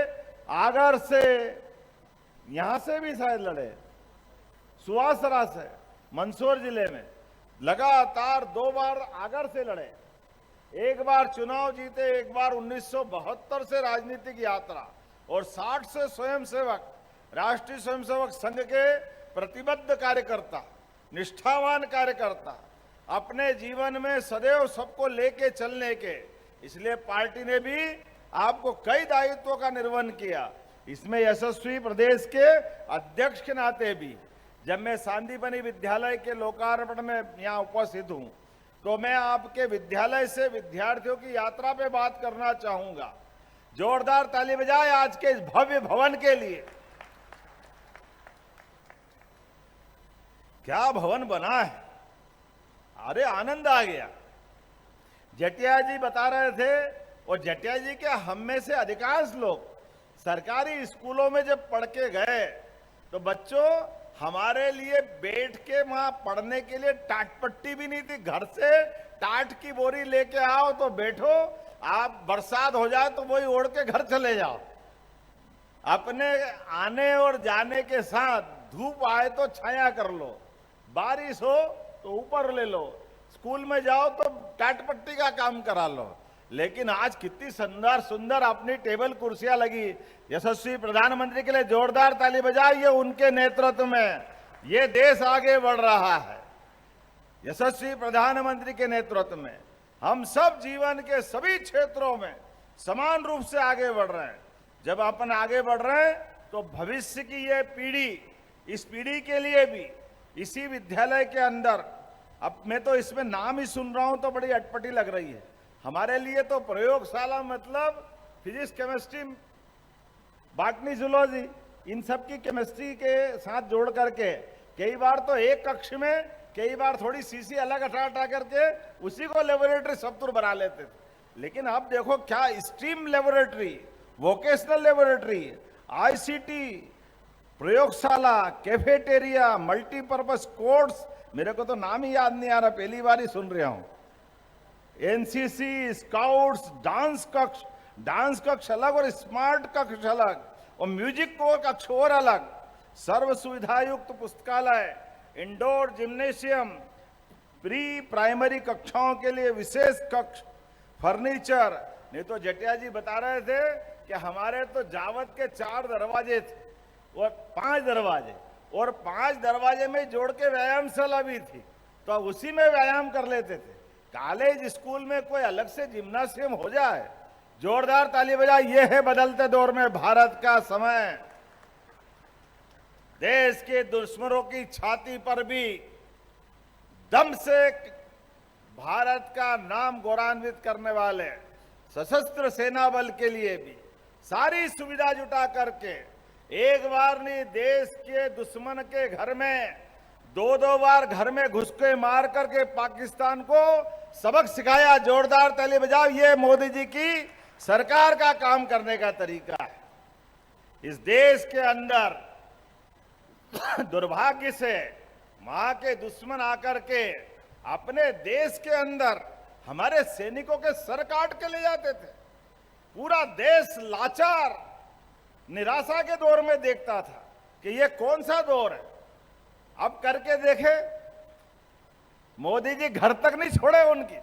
आगर से, यहां से भी शायद लड़े, सुवासरा से, मंदसौर जिले में लगातार 2 बार आगर से लड़े, एक बार चुनाव जीते, एक बार 1972 से राजनीतिक यात्रा, और 60 से स्वयंसेवक, राष्ट्रीय स्वयंसेवक संघ के प्रतिबद्ध कार्यकर्ता, निष्ठावान कार्यकर्ता, अपने जीवन में सदैव सबको लेके चलने के, इसलिए पार्टी ने भी आपको कई दायित्वों का निर्वहन किया। इसमें यशस्वी प्रदेश के अध्यक्ष के नाते भी जब मैं सांदीपनि विद्यालय के लोकार्पण में यहाँ उपस्थित हूँ, तो मैं आपके विद्यालय से विद्यार्थियों की यात्रा पे बात करना चाहूंगा। जोरदार ताली बजाए आज के इस भव्य भवन के लिए। क्या भवन बना है, अरे आनंद आ गया। जटिया जी बता रहे थे, और जटिया जी के हम में से अधिकांश लोग सरकारी स्कूलों में जब पढ़ के गए, तो बच्चों हमारे लिए बैठ के वहां पढ़ने के लिए टाट पट्टी भी नहीं थी। घर से टाट की बोरी लेके आओ तो बैठो, आप बरसात हो जाए तो वही ओढ़ के घर चले जाओ। अपने आने और जाने के साथ धूप आए तो छाया कर लो, बारिश हो तो ऊपर ले लो, स्कूल में जाओ तो टाट पट्टी का काम करा लो। लेकिन आज कितनी सुंदर सुंदर अपनी टेबल कुर्सियां लगी। यशस्वी प्रधानमंत्री के लिए जोरदार ताली बजाइए। उनके नेतृत्व में ये देश आगे बढ़ रहा है। यशस्वी प्रधानमंत्री के नेतृत्व में हम सब जीवन के सभी क्षेत्रों में समान रूप से आगे बढ़ रहे हैं। जब अपन आगे बढ़ रहे हैं तो भविष्य की ये पीढ़ी, इस पीढ़ी के लिए भी इसी विद्यालय के अंदर, अब मैं तो इसमें नाम ही सुन रहा हूं तो बड़ी अटपटी लग रही है। हमारे लिए तो प्रयोगशाला मतलब फिजिक्स, केमिस्ट्री, बॉटनी, जूलॉजी, इन सब की केमिस्ट्री के साथ जोड़ करके कई बार तो एक कक्ष में, कई बार थोड़ी शीशी अलग हटा करके उसी को लेबोरेटरी सप्तुर बना लेते थे। लेकिन अब देखो क्या stream laboratory, vocational laboratory, ICT, प्रयोगशाला, कैफेटेरिया, मल्टीपर्पज कोर्ट्स, मेरे को तो नाम ही याद नहीं आ रहा, पहली बार ही सुन रहा हूं। एनसीसी, स्काउट्स, डांस कक्ष अलग और स्मार्ट कक्ष अलग, और म्यूजिक को कक्ष और अलग, सर्व सुविधा युक्त पुस्तकालय, इंडोर जिम्नेशियम, प्री प्राइमरी कक्षाओं के लिए विशेष कक्ष, फर्नीचर। नहीं तो जटिया जी बता रहे थे कि हमारे तो जावत के 4 दरवाजे थे और 5 दरवाजे, और 5 दरवाजे में जोड़ के व्यायामशाला भी थी, तो उसी में व्यायाम कर लेते थे। कॉलेज स्कूल में कोई अलग से जिम्नासियम हो जाए। जोरदार ताली बजाए। ये है बदलते दौर में भारत का समय। देश के दुश्मनों की छाती पर भी दम से भारत का नाम गौरवान्वित करने वाले सशस्त्र सेना बल के लिए भी सारी सुविधा जुटा करके एक बार नहीं, देश के दुश्मन के घर में 2-2 बार घर में घुस के मार करके पाकिस्तान को सबक सिखाया। जोरदार ताली बजाओ। ये मोदी जी की सरकार का काम करने का तरीका है। इस देश के अंदर दुर्भाग्य से वहां के दुश्मन आकर के अपने देश के अंदर हमारे सैनिकों के सर काट के ले जाते थे। पूरा देश लाचार, निराशा के दौर में देखता था कि ये कौन सा दौर है। अब करके देखे, मोदी जी घर तक नहीं छोड़े उनकी।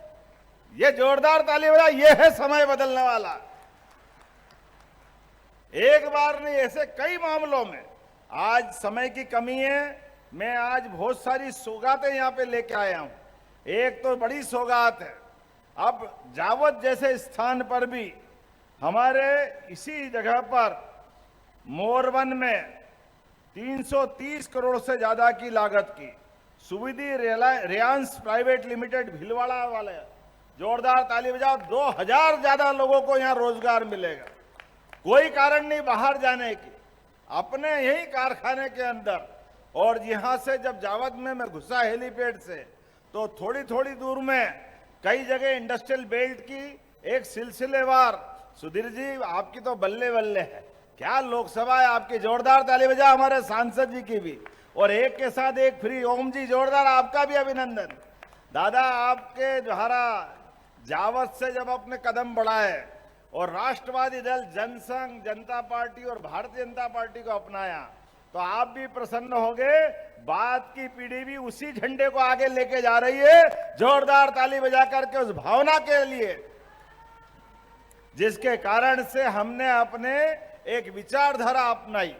ये जोरदार ताली बजा, ये है समय बदलने वाला। एक बार नहीं, ऐसे कई मामलों में। आज समय की कमी है, मैं आज बहुत सारी सौगातें यहां पे लेके आया हूं। एक तो बड़ी सौगात है, अब जावत जैसे स्थान पर भी हमारे इसी जगह पर मोरवन में 330 करोड़ से ज्यादा की लागत की सुविधि रिलायंस प्राइवेट लिमिटेड भीलवाड़ा वाले, जोरदार ताली बजाओ। 2000 ज्यादा लोगों को यहां रोजगार मिलेगा। कोई कारण नहीं बाहर जाने की, अपने यही कारखाने के अंदर। और यहां से जब जावत में मैं घुसा हेलीपैड से, तो थोड़ी थोड़ी दूर में कई जगह इंडस्ट्रियल बेल्ट की एक सिलसिलेवार। सुधीर जी आपकी तो बल्ले बल्ले है, क्या लोकसभा है आपकी। जोरदार ताली बजा हमारे सांसद जी की भी, और एक के साथ एक फ्री। ओम जी जोरदार आपका भी अभिनंदन। दादा आपके द्वारा जावत से जब आपने कदम बढ़ाए और राष्ट्रवादी दल, जनसंघ, जनता पार्टी और भारतीय जनता पार्टी को अपनाया, तो आप भी प्रसन्न हो गए। बाद की पीढ़ी भी उसी झंडे को आगे लेके जा रही है, जोरदार ताली बजा करके उस भावना के लिए, जिसके कारण से हमने अपने एक विचारधारा अपनाई।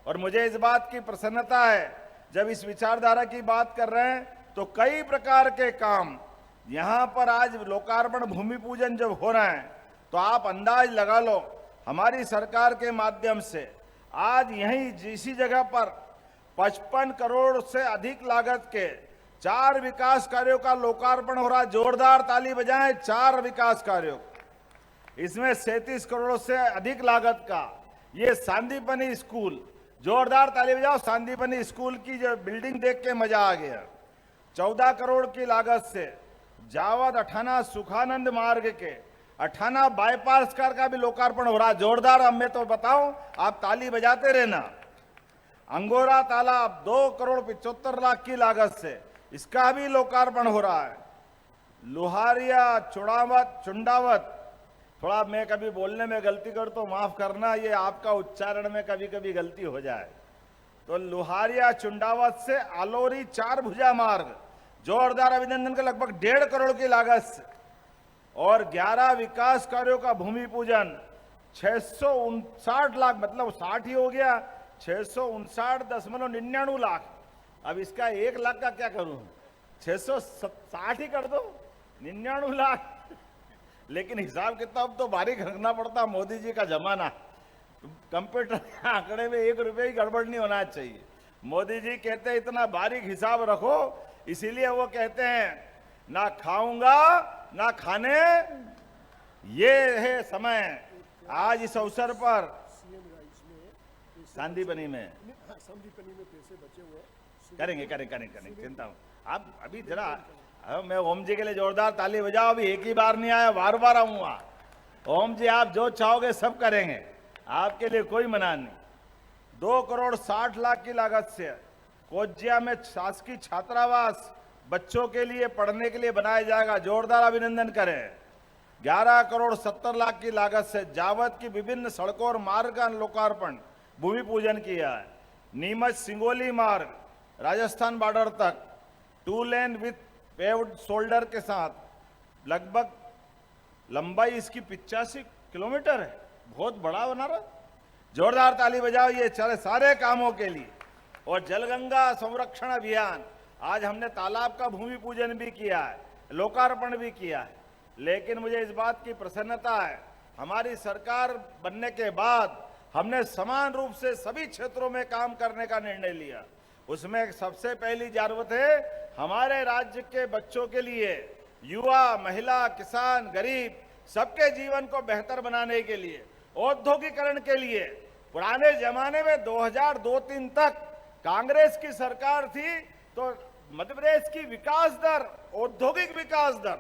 और मुझे इस बात की प्रसन्नता है, जब इस विचारधारा की बात कर रहे हैं तो कई प्रकार के काम यहां पर आज लोकार्पण, भूमि पूजन जब हो रहे हैं, तो आप अंदाज लगा लो हमारी सरकार के माध्यम से आज यहीं इसी जगह पर 55 करोड़ से अधिक लागत के 4 विकास कार्यों का लोकार्पण हो रहा है। जोरदार ताली बजाएं 4 विकास कार्यों। इसमें 37 करोड़ से अधिक लागत का ये सांदीपनी स्कूल, जोरदार ताली बजाओ। सांदीपनी स्कूल की जो बिल्डिंग देख के मजा आ गया। 14 करोड़ की लागत से जावत अठाना सुखानंद मार्ग के अठाना बाईपास कार का भी लोकार्पण हो रहा है। जोरदार। अब मैं तो बताऊं, आप ताली बजाते रहना। अंगोरा तालाब 2 करोड़ 75 लाख की लागत से इसका भी लोकार्पण हो रहा है। लुहारिया चुंडावत, थोड़ा मैं कभी बोलने में गलती कर तो माफ करना, ये आपका उच्चारण में कभी कभी गलती हो जाए। तो लुहारिया चुंडावत से आलोरी 4 भुजा मार्ग, जोरदार अभिनंदन का लगभग 1.5 करोड़ की लागत से। और 11 विकास कार्यों का भूमि पूजन 659 लाख, मतलब 60 ही हो गया, 659.99 लाख। अब इसका 1 लाख का क्या करूं, 660 ही कर दो, 99 लाख। लेकिन हिसाब किताब तो बारीक रखना पड़ता, मोदी जी का जमाना। कंप्यूटर के आंकड़े में 1 रुपये ही गड़बड़ नहीं होना चाहिए। मोदी जी कहते हैं इतना बारीक हिसाब रखो, इसीलिए वो कहते हैं ना खाऊंगा ना खाने, ये है समय। आज इस अवसर पर सांदीपनी में करेंगे चिंता। आप अभी जरा मैं ओम जी के लिए जोरदार ताली बजाओ। अभी एक ही बार नहीं आया, बार बार आऊंगा। ओम जी आप जो चाहोगे सब करेंगे, आपके लिए कोई मना नहीं। 2 करोड़ 60 लाख की लागत से कोज्जिया में शासकीय छात्रावास बच्चों के लिए पढ़ने के लिए बनाया जाएगा। जोरदार अभिनंदन करें। 11 करोड़ 70 लाख की लागत से जावत की विभिन्न सड़कों और मार्ग का लोकार्पण, भूमि पूजन किया है। नीमच सिंगोली मार्ग राजस्थान बॉर्डर तक 2 लेन विथ पेव्ड शोल्डर के साथ, लगभग लंबाई इसकी 85 किलोमीटर है, बहुत बड़ा बना रहा। जोरदार ताली बजाओ ये सारे कामों के लिए। और जलगंगा संरक्षण अभियान, आज हमने तालाब का भूमि पूजन भी किया है, लोकार्पण भी किया है। लेकिन मुझे इस बात की प्रसन्नता है, हमारी सरकार बनने के बाद हमने समान रूप से सभी क्षेत्रों में काम करने का निर्णय लिया। उसमें सबसे पहली जरूरत है हमारे राज्य के बच्चों के लिए, युवा, महिला, किसान, गरीब, सबके जीवन को बेहतर बनाने के लिए, औद्योगिकरण के लिए। पुराने जमाने में 2002-03 तक कांग्रेस की सरकार थी, तो मध्य प्रदेश की विकास दर, औद्योगिक विकास दर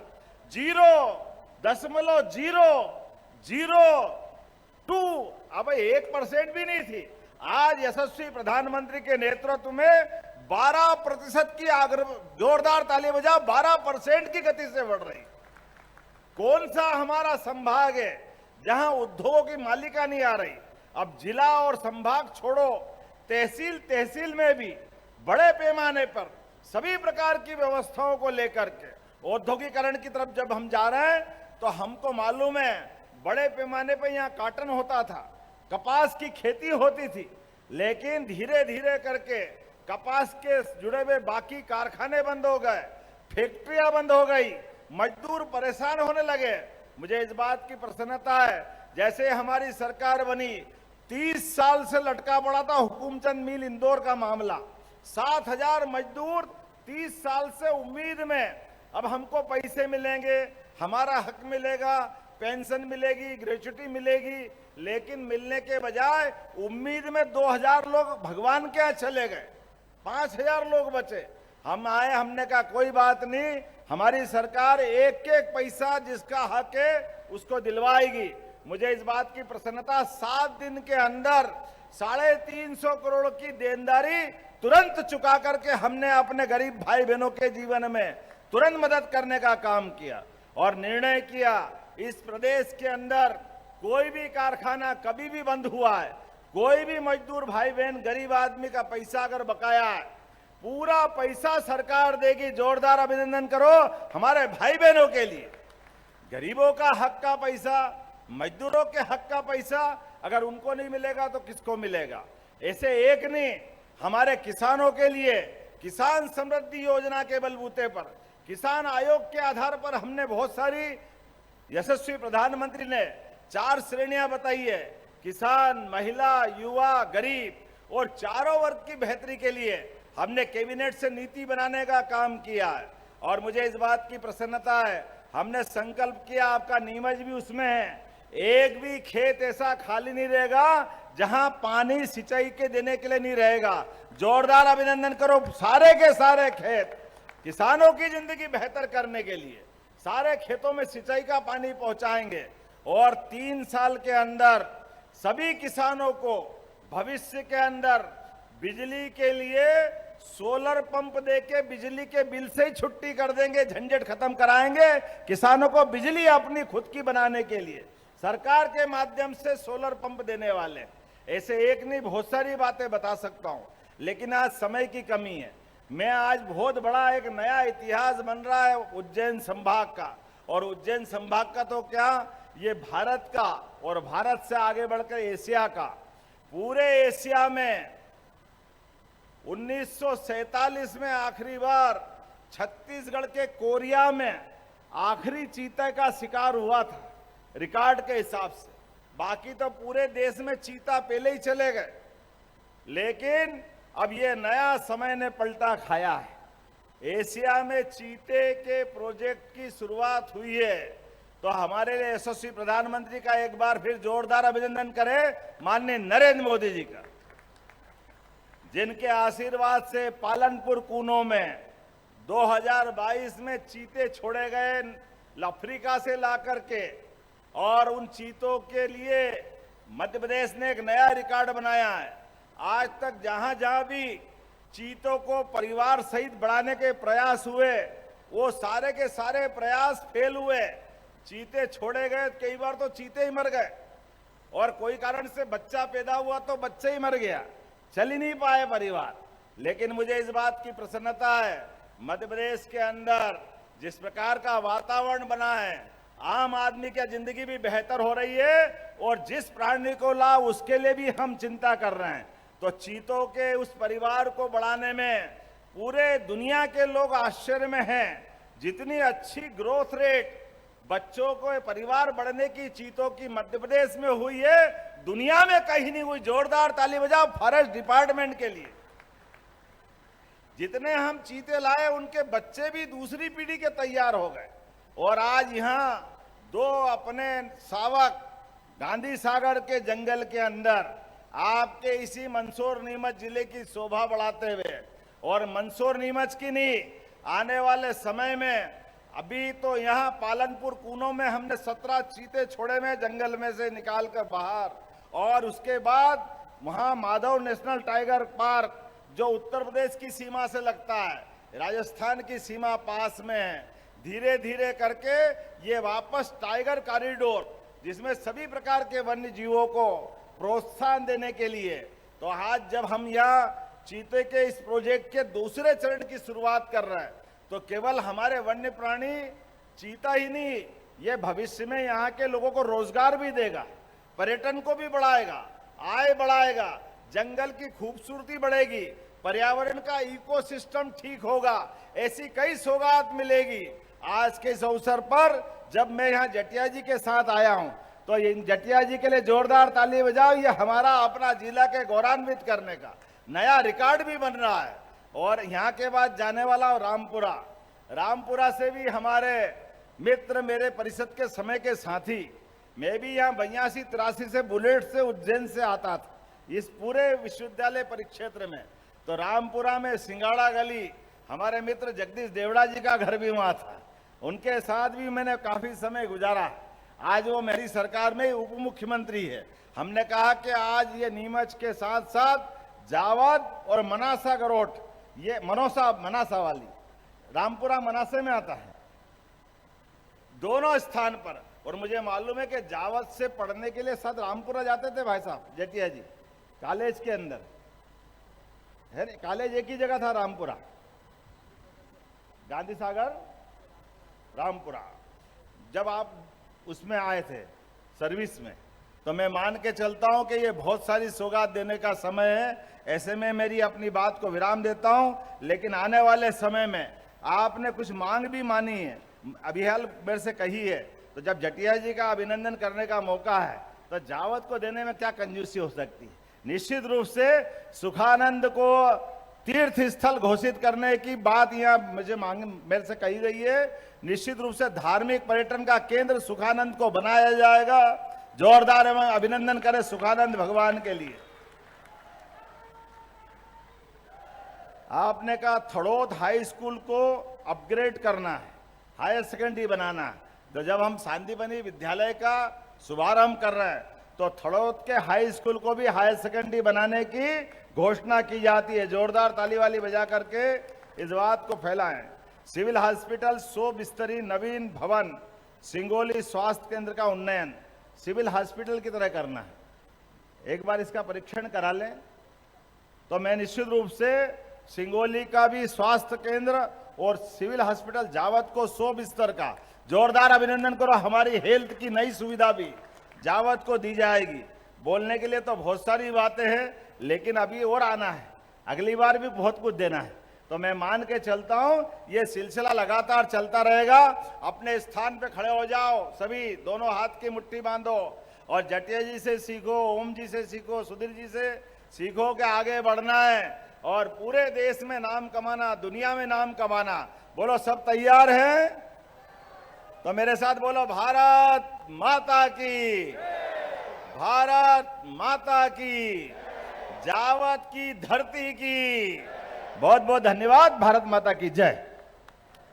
0.002, अब 1% भी नहीं थी। आज यशस्वी प्रधानमंत्री के नेतृत्व में 12% की जोरदार ताली बजा, 12% की गति से बढ़ रही। कौन सा हमारा संभाग है जहां उद्योगों की मालिका नहीं आ रही? अब जिला और संभाग छोड़ो, तहसील तहसील में भी बड़े पैमाने पर सभी प्रकार की व्यवस्थाओं को लेकर के औद्योगिकरण की तरफ जब हम जा रहे हैं, तो हमको मालूम है बड़े पैमाने पर यहाँ काटन होता था, कपास की खेती होती थी, लेकिन धीरे धीरे करके कपास के जुड़े हुए बाकी कारखाने बंद हो गए, फैक्ट्रियां बंद हो गई, मजदूर परेशान होने लगे। मुझे इस बात की प्रसन्नता है, जैसे हमारी सरकार बनी, 30 साल से लटका पड़ा था हुकुमचंद मिल इंदौर का मामला, 7,000 मजदूर 30 साल से उम्मीद में, अब हमको पैसे मिलेंगे, हमारा हक मिलेगा, पेंशन मिलेगी, ग्रेच्युटी मिलेगी, लेकिन मिलने के बजाय उम्मीद में 2,000 लोग भगवान के यहाँ चले गए, 5,000 लोग बचे। हम आए, हमने कहा कोई बात नहीं, हमारी सरकार एक एक पैसा जिसका हक है उसको दिलवाएगी। मुझे इस बात की प्रसन्नता, 7 दिन के अंदर 350 करोड़ की देनदारी तुरंत चुका करके हमने अपने गरीब भाई बहनों के जीवन में तुरंत मदद करने का काम किया और निर्णय किया इस प्रदेश के अंदर कोई भी कारखाना कभी भी बंद हुआ है, कोई भी मजदूर भाई बहन गरीब आदमी का पैसा अगर बकाया है, पूरा पैसा सरकार देगी। जोरदार अभिनंदन करो हमारे भाई बहनों के लिए। गरीबों का हक का पैसा, मजदूरों के हक का पैसा अगर उनको नहीं मिलेगा तो किसको मिलेगा? ऐसे एक नहीं, हमारे किसानों के लिए किसान समृद्धि योजना के बलबूते पर, किसान आयोग के आधार पर हमने बहुत सारी, यशस्वी प्रधानमंत्री ने 4 श्रेणियां बताई है, किसान, महिला, युवा, गरीब, और चारों वर्ग की बेहतरी के लिए हमने कैबिनेट से नीति बनाने का काम किया है। और मुझे इस बात की प्रसन्नता है, हमने संकल्प किया, आपका नीमच भी उसमें है, एक भी खेत ऐसा खाली नहीं रहेगा जहां पानी सिंचाई के देने के लिए नहीं रहेगा। जोरदार अभिनंदन करो सारे के सारे खेत, किसानों की जिंदगी बेहतर करने के लिए सारे खेतों में सिंचाई का पानी पहुंचाएंगे। और 3 साल के अंदर सभी किसानों को भविष्य के अंदर बिजली के लिए सोलर पंप देके बिजली के बिल से ही छुट्टी कर देंगे, झंझट खत्म कराएंगे। किसानों को बिजली अपनी खुद की बनाने के लिए सरकार के माध्यम से सोलर पंप देने वाले, ऐसे एक नहीं बहुत सारी बातें बता सकता हूं, लेकिन आज समय की कमी है। मैं आज बहुत बड़ा एक नया इतिहास बन रहा है उज्जैन संभाग का, और उज्जैन संभाग का तो क्या, ये भारत का और भारत से आगे बढ़कर एशिया का, पूरे एशिया में 1947 में आखिरी बार छत्तीसगढ़ के कोरिया में आखिरी चीते का शिकार हुआ था रिकॉर्ड के हिसाब से। बाकी तो पूरे देश में चीता पहले ही चले गए, लेकिन अब ये नया समय ने पलटा खाया है। एशिया में चीते के प्रोजेक्ट की शुरुआत हुई है, तो हमारे लिए यशस्वी प्रधानमंत्री का एक बार फिर जोरदार अभिनंदन करें, माननीय नरेंद्र मोदी जी का, जिनके आशीर्वाद से पालनपुर कूनो में 2022 में चीते छोड़े गए अफ्रीका से ला करके, और उन चीतों के लिए मध्य प्रदेश ने एक नया रिकॉर्ड बनाया है। आज तक जहां जहां भी चीतों को परिवार सहित बढ़ाने के प्रयास हुए, वो सारे के सारे प्रयास फेल हुए। चीते छोड़े गए, कई बार तो चीते ही मर गए, और कोई कारण से बच्चा पैदा हुआ तो बच्चे ही मर गया, चल ही नहीं पाए परिवार। लेकिन मुझे इस बात की प्रसन्नता है, मध्य प्रदेश के अंदर जिस प्रकार का वातावरण बना है, आम आदमी की जिंदगी भी बेहतर हो रही है, और जिस प्राणी को लाभ उसके लिए भी हम चिंता कर रहे हैं। तो चीतों के उस परिवार को बढ़ाने में पूरे दुनिया के लोग आश्चर्य में हैं। जितनी अच्छी ग्रोथ रेट बच्चों को परिवार बढ़ने की चीतों की मध्य प्रदेश में हुई है, दुनिया में कहीं नहीं हुई। जोरदार ताली बजाओ फॉरेस्ट डिपार्टमेंट के लिए। जितने हम चीते लाए उनके बच्चे भी दूसरी पीढ़ी के तैयार हो गए, और आज यहाँ 2 अपने शावक गांधी सागर के जंगल के अंदर आपके इसी मंदसौर नीमच जिले की शोभा बढ़ाते हुए, और मंदसौर नीमच की नहीं, आने वाले समय में अभी तो यहाँ पालनपुर कूनो में हमने 17 चीते छोड़े में जंगल में से निकाल कर बाहर, और उसके बाद वहाँ माधव नेशनल टाइगर पार्क जो उत्तर प्रदेश की सीमा से लगता है, राजस्थान की सीमा पास में है, धीरे धीरे करके ये वापस टाइगर कॉरिडोर, जिसमें सभी प्रकार के वन्य जीवों को प्रोत्साहन देने के लिए। तो आज जब हम यहाँ चीते के इस प्रोजेक्ट के दूसरे चरण की शुरुआत कर रहे हैं, तो केवल हमारे वन्य प्राणी चीता ही नहीं, ये भविष्य में यहाँ के लोगों को रोजगार भी देगा, पर्यटन को भी बढ़ाएगा, आय बढ़ाएगा, जंगल की खूबसूरती बढ़ेगी, पर्यावरण का इकोसिस्टम ठीक होगा, ऐसी कई सौगात मिलेगी। आज के इस अवसर पर जब मैं यहाँ जटिया जी के साथ आया हूँ, तो इन जटिया जी के लिए जोरदार ताली बजाओ। ये हमारा अपना जिला के गौरवान्वित करने का नया रिकॉर्ड भी बन रहा है। और यहाँ के बाद जाने वाला रामपुरा, रामपुरा से भी हमारे मित्र, मेरे परिषद के समय के साथी, मैं भी यहाँ 82-83 से बुलेट से उज्जैन से आता था इस पूरे विश्वविद्यालय परिक्षेत्र में। तो रामपुरा में सिंगाड़ा गली, हमारे मित्र जगदीश देवड़ा जी का घर भी वहाँ था, उनके साथ भी मैंने काफी समय गुजारा। आज वो मेरी सरकार में उप मुख्यमंत्री है। हमने कहा कि आज ये नीमच के साथ साथ जावद और मनासा गरोट, ये मनासा वाली, रामपुरा मनासे में आता है, दोनों स्थान पर। और मुझे मालूम है कि जावद से पढ़ने के लिए साथ रामपुरा जाते थे भाई साहब जटिया जी, कॉलेज के अंदर है, कॉलेज एक ही जगह था रामपुरा, गांधी सागर रामपुरा। जब आप उसमें आए थे सर्विस में, तो मैं मान के चलता हूं कि ये बहुत सारी सौगात देने का समय है। ऐसे में मेरी अपनी बात को विराम देता हूं, लेकिन आने वाले समय में आपने कुछ मांग भी मानी है, अभी हाल मेरे से कही है, तो जब जटिया जी का अभिनंदन करने का मौका है, तो जावत को देने में क्या कंजूसी हो सकती है। निश्चित रूप से सुखानंद को तीर्थ स्थल घोषित करने की बात यहाँ मुझे मेरे से कही गई है। निश्चित रूप से धार्मिक पर्यटन का केंद्र सुखानंद को बनाया जाएगा। जोरदार एवं अभिनंदन करें सुखानंद भगवान के लिए। आपने कहा थड़ोद हाई स्कूल को अपग्रेड करना है, हायर सेकेंडरी बनाना है। तो जब हम सांदीपनी विद्यालय का शुभारंभ कर रहे हैं, तो थड़ोद के हाई स्कूल को भी हायर सेकेंडरी बनाने की घोषणा की जाती है। जोरदार ताली वाली बजा करके इस बात को फैलाएं। सिविल हॉस्पिटल 100 बिस्तरी नवीन भवन, सिंगोली स्वास्थ्य केंद्र का उन्नयन सिविल हॉस्पिटल की तरह करना है। एक बार इसका परीक्षण करा लें तो मैं निश्चित रूप से सिंगोली का भी स्वास्थ्य केंद्र और सिविल हॉस्पिटल जावत को 100 बिस्तर का जोरदार अभिनंदन करो। हमारी हेल्थ की नई सुविधा भी जावत को दी जाएगी। बोलने के लिए तो बहुत सारी बातें हैं, लेकिन अभी और आना है, अगली बार भी बहुत कुछ देना है। तो मैं मान के चलता हूं ये सिलसिला लगातार चलता रहेगा। अपने स्थान पे खड़े हो जाओ सभी, दोनों हाथ की मुट्ठी बांधो और जटिया जी से सीखो, ओम जी से सीखो, सुधीर जी से सीखो कि आगे बढ़ना है और पूरे देश में नाम कमाना, दुनिया में नाम कमाना। बोलो सब तैयार हैं? तो मेरे साथ बोलो भारत माता की, भारत माता की, जावत की धरती की। बहुत बहुत धन्यवाद। भारत माता की जय।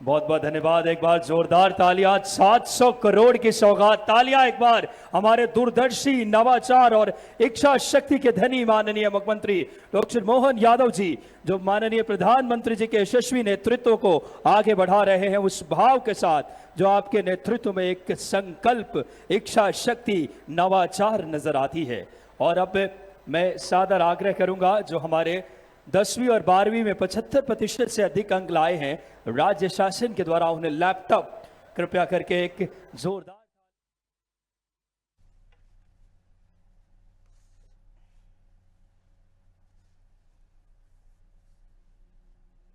बहुत बहुत धन्यवाद। एक बार जोरदार तालियां। 700 करोड़ की सौगात। तालियां एक बार हमारे दूरदर्शी, नवाचार और इच्छा शक्ति के धनी माननीय मुख्यमंत्री डॉक्टर मोहन यादव जी, जो माननीय प्रधानमंत्री जी के यशस्वी नेतृत्व को आगे बढ़ा रहे हैं, उस भाव के साथ जो आपके नेतृत्व में एक संकल्प, इच्छा शक्ति, नवाचार नजर आती है। और अब मैं सादर आग्रह करूंगा जो हमारे 10वीं और 12वीं में 75% से अधिक अंक लाए हैं राज्य शासन के द्वारा, उन्हें लैपटॉप कृपया करके एक जोरदार